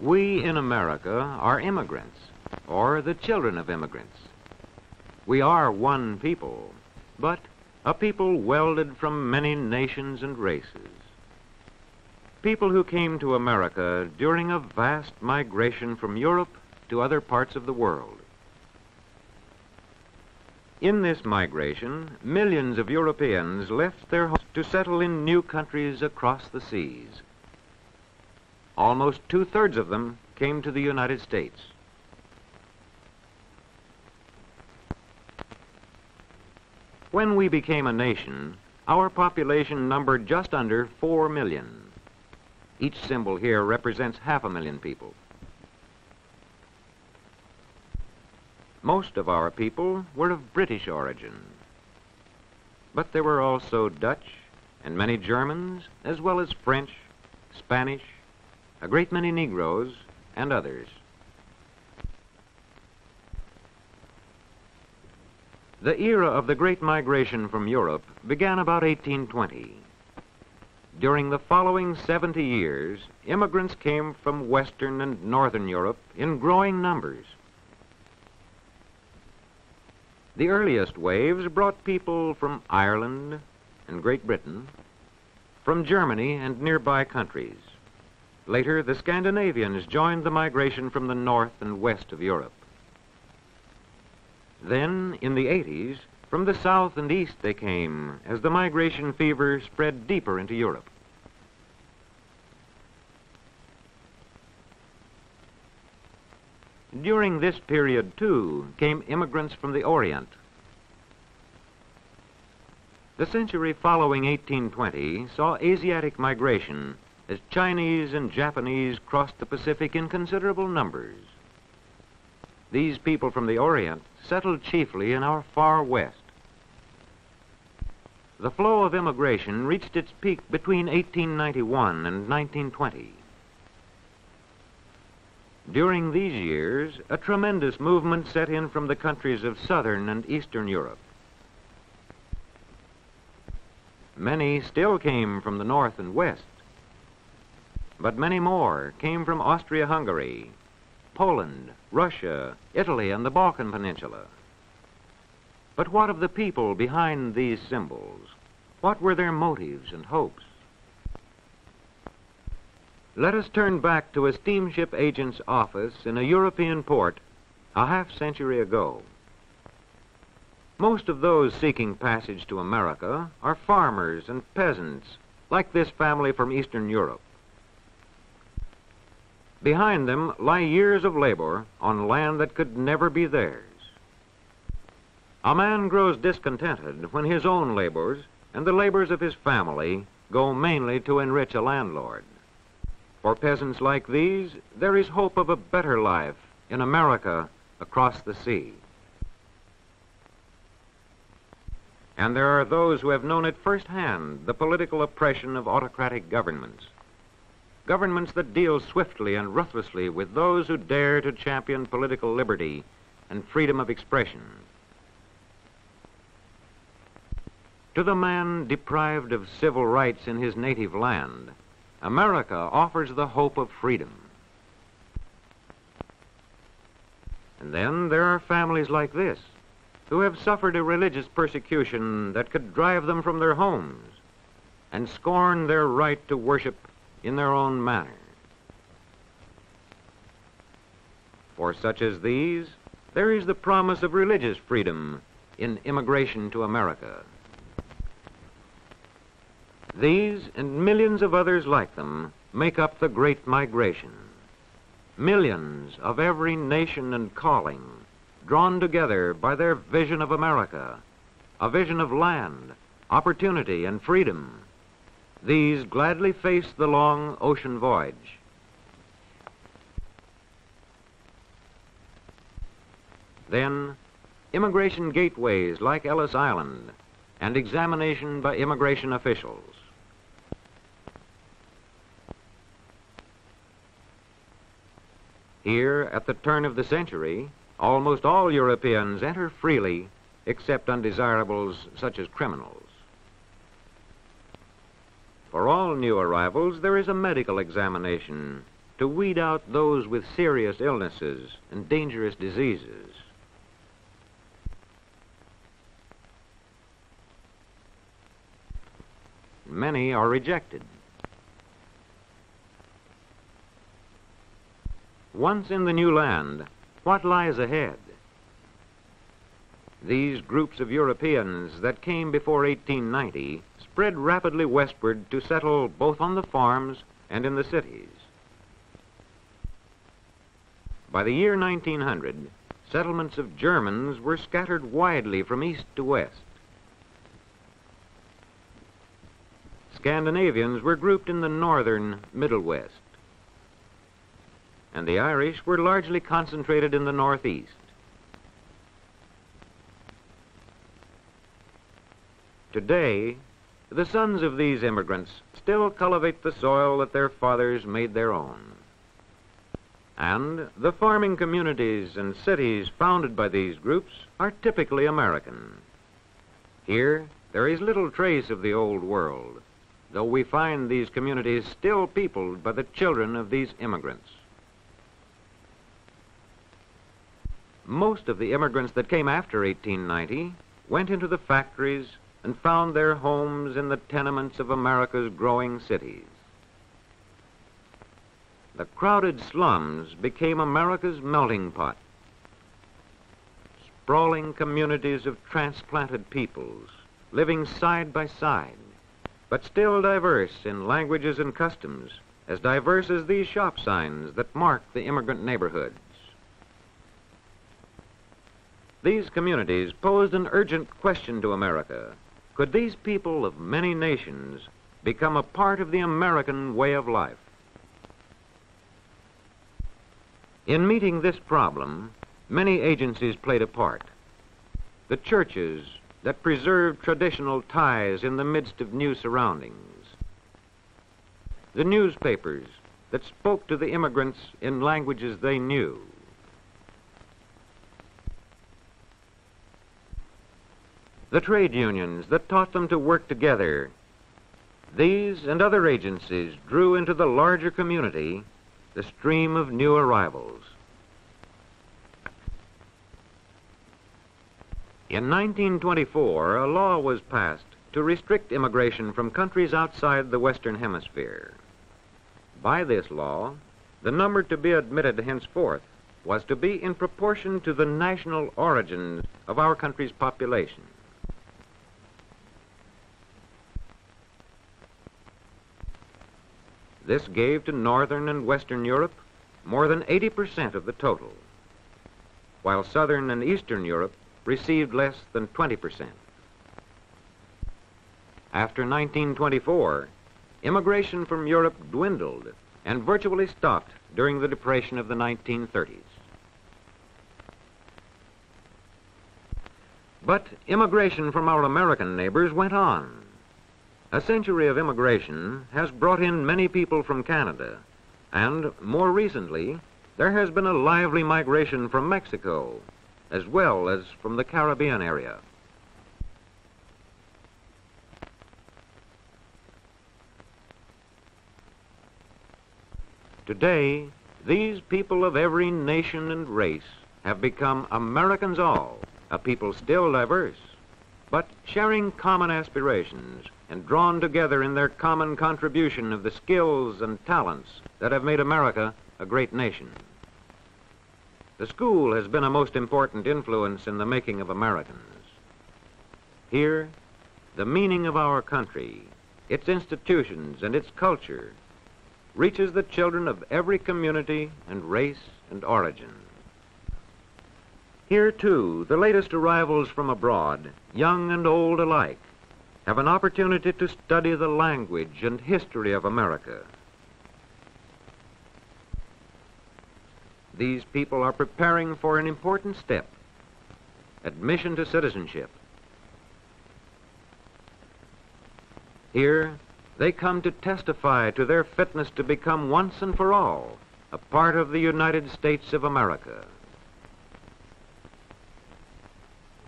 We in America are immigrants, or the children of immigrants. We are one people, but a people welded from many nations and races. People who came to America during a vast migration from Europe to other parts of the world. In this migration, millions of Europeans left their homes to settle in new countries across the seas. Almost two-thirds of them came to the United States. When we became a nation, our population numbered just under 4 million. Each symbol here represents 500,000 people. Most of our people were of British origin, but there were also Dutch and many Germans, as well as French, Spanish, a great many Negroes, and others. The era of the Great Migration from Europe began about 1820. During the following 70 years, immigrants came from Western and Northern Europe in growing numbers. The earliest waves brought people from Ireland and Great Britain, from Germany and nearby countries. Later, the Scandinavians joined the migration from the north and west of Europe. Then, in the 80s, from the south and east they came as the migration fever spread deeper into Europe. During this period, too, came immigrants from the Orient. The century following 1820 saw Asiatic migration as Chinese and Japanese crossed the Pacific in considerable numbers. These people from the Orient settled chiefly in our far west. The flow of immigration reached its peak between 1891 and 1920. During these years, a tremendous movement set in from the countries of southern and eastern Europe. Many still came from the north and west, but many more came from Austria-Hungary, Poland, Russia, Italy, and the Balkan Peninsula. But what of the people behind these symbols? What were their motives and hopes? Let us turn back to a steamship agent's office in a European port a half-century ago. Most of those seeking passage to America are farmers and peasants, like this family from Eastern Europe. Behind them lie years of labor on land that could never be theirs. A man grows discontented when his own labors and the labors of his family go mainly to enrich a landlord. For peasants like these, there is hope of a better life in America across the sea. And there are those who have known at firsthand the political oppression of autocratic governments. Governments that deal swiftly and ruthlessly with those who dare to champion political liberty and freedom of expression. To the man deprived of civil rights in his native land, America offers the hope of freedom. And then there are families like this, who have suffered a religious persecution that could drive them from their homes and scorn their right to worship in their own manner. For such as these, there is the promise of religious freedom in immigration to America. These and millions of others like them make up the Great Migration. Millions of every nation and calling, drawn together by their vision of America, a vision of land, opportunity, and freedom. These gladly face the long ocean voyage. Then, immigration gateways like Ellis Island and examination by immigration officials. Here, at the turn of the century, almost all Europeans enter freely, except undesirables such as criminals. For all new arrivals, there is a medical examination to weed out those with serious illnesses and dangerous diseases. Many are rejected. Once in the new land, what lies ahead? These groups of Europeans that came before 1890 spread rapidly westward to settle both on the farms and in the cities. By the year 1900, settlements of Germans were scattered widely from east to west. Scandinavians were grouped in the northern Middle West, and the Irish were largely concentrated in the northeast. Today, the sons of these immigrants still cultivate the soil that their fathers made their own. And the farming communities and cities founded by these groups are typically American. Here, there is little trace of the old world, though we find these communities still peopled by the children of these immigrants. Most of the immigrants that came after 1890 went into the factories and found their homes in the tenements of America's growing cities. The crowded slums became America's melting pot. Sprawling communities of transplanted peoples, living side by side, but still diverse in languages and customs, as diverse as these shop signs that mark the immigrant neighborhoods. These communities posed an urgent question to America. Could these people of many nations become a part of the American way of life? In meeting this problem, many agencies played a part. The churches that preserved traditional ties in the midst of new surroundings. The newspapers that spoke to the immigrants in languages they knew. The trade unions that taught them to work together. These and other agencies drew into the larger community the stream of new arrivals. In 1924, a law was passed to restrict immigration from countries outside the Western Hemisphere. By this law, the number to be admitted henceforth was to be in proportion to the national origins of our country's population. This gave to Northern and Western Europe more than 80% of the total, while Southern and Eastern Europe received less than 20%. After 1924, immigration from Europe dwindled and virtually stopped during the Depression of the 1930s. But immigration from our American neighbors went on. A century of immigration has brought in many people from Canada, and more recently, there has been a lively migration from Mexico, as well as from the Caribbean area. Today, these people of every nation and race have become Americans all, a people still diverse, but sharing common aspirations and drawn together in their common contribution of the skills and talents that have made America a great nation. The school has been a most important influence in the making of Americans. Here, the meaning of our country, its institutions and its culture, reaches the children of every community and race and origin. Here, too, the latest arrivals from abroad, young and old alike, have an opportunity to study the language and history of America. These people are preparing for an important step, admission to citizenship. Here, they come to testify to their fitness to become once and for all a part of the United States of America.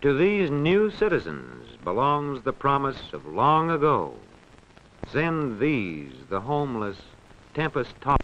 To these new citizens belongs the promise of long ago. Send these, the homeless, tempest-tossed